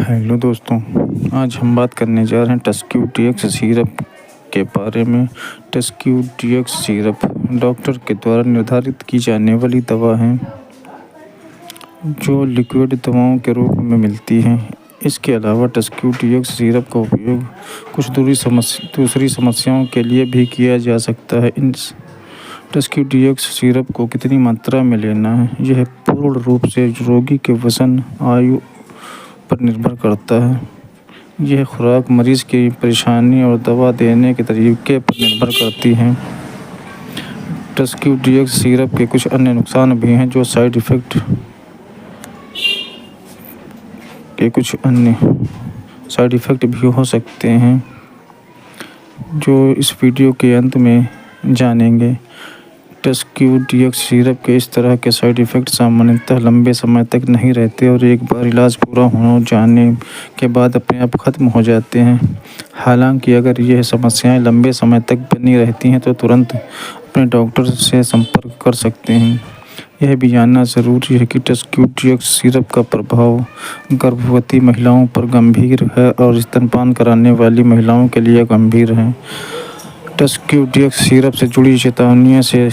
Hello दोस्तों, आज हम बात करने जा रहे हैं टस्क्यू-डीएक्स सिरप के बारे में। टस्क्यू-डीएक्स सिरप डॉक्टर के द्वारा निर्धारित की जाने वाली दवा है जो लिक्विड दवाओं के रूप में मिलती है। इसके अलावा टस्क्यू-डीएक्स सिरप का उपयोग कुछ दूसरी समस्याओं के लिए भी किया जा सकता है। इन टस्क्यू-डीएक्स सिरप को कितनी मात्रा में लेना है, यह पूर्ण रूप से रोगी के वजन, आयु पर निर्भर करता है। यह खुराक मरीज की परेशानी और दवा देने के तरीके पर निर्भर करती है। टस्क्यू-डीएक्स सिरप के कुछ अन्य नुकसान भी हैं जो साइड इफ़ेक्ट भी हो सकते हैं, जो इस वीडियो के अंत में जानेंगे। टस्क्यू-डीएक्स सिरप के इस तरह के साइड इफ़ेक्ट सामान्यतः लंबे समय तक नहीं रहते और एक बार इलाज पूरा हो जाने के बाद अपने आप खत्म हो जाते हैं। हालांकि अगर यह समस्याएं लंबे समय तक बनी रहती हैं तो तुरंत अपने डॉक्टर से संपर्क कर सकते हैं। यह भी जानना ज़रूरी है कि टस्क्यू-डीएक्स सिरप का प्रभाव गर्भवती महिलाओं पर गंभीर है और स्तनपान कराने वाली महिलाओं के लिए गंभीर है। टस्क्यू-डीएक्स सिरप से जुड़ी चेतावनियों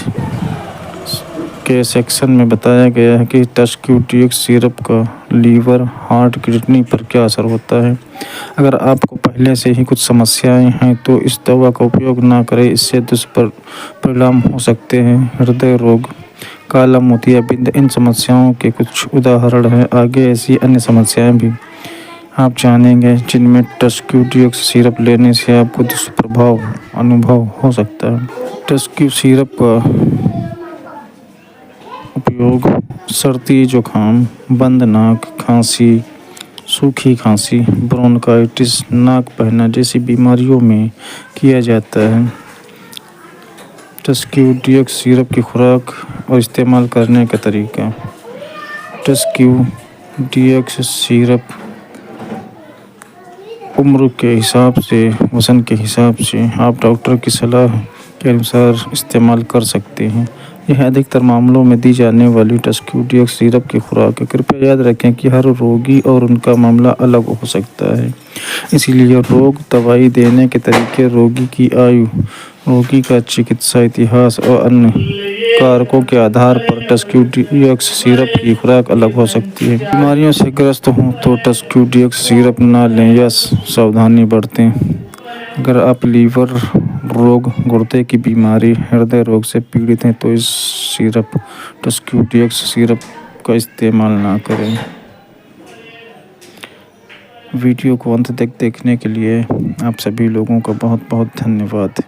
के सेक्शन में बताया गया है कि टस्क्यू-डीएक्स सिरप का लीवर, हार्ट, किडनी पर क्या असर होता है। अगर आपको पहले से ही कुछ समस्याएं हैं तो इस दवा का उपयोग ना करें, इससे दुष्परिणाम हो सकते हैं। हृदय रोग, काला मोतियाबिंद इन समस्याओं के कुछ उदाहरण हैं। आगे ऐसी अन्य समस्याएं भी आप जानेंगे जिनमें टस्क्यू-डीएक्स सिरप लेने से आपको दुष्प्रभाव अनुभव हो सकता है। टस्क्यू सिरप का उपयोग सर्दी, जुकाम, बंद नाक, खांसी, सूखी खांसी, ब्रोंकाइटिस, नाक बहना जैसी बीमारियों में किया जाता है। टस्क्यू-डीएक्स सिरप की खुराक और इस्तेमाल करने का तरीका। टस्क्यू-डीएक्स सिरप उम्र के हिसाब से, वजन के हिसाब से आप डॉक्टर की सलाह के अनुसार इस्तेमाल कर सकते हैं। यह अधिकतर मामलों में दी जाने वाली टस्क्यू-डीएक्स सिरप की खुराक है। कृपया याद रखें कि हर रोगी और उनका मामला अलग हो सकता है, इसीलिए दवाई देने के तरीके, रोगी की आयु, रोगी का चिकित्सा इतिहास और अन्य कारकों के आधार पर टस्क्यू-डीएक्स सिरप की खुराक अलग हो सकती है। बीमारियों से ग्रस्त हों तो टस्क्यू-डीएक्स सिरप न लें या सावधानी बरतें। अगर आप लीवर रोग, गुर्दे की बीमारी, हृदय रोग से पीड़ित हैं तो इस टस्क्यू-डीएक्स सिरप का इस्तेमाल ना करें। वीडियो को अंत तक देखने के लिए आप सभी लोगों का बहुत बहुत धन्यवाद।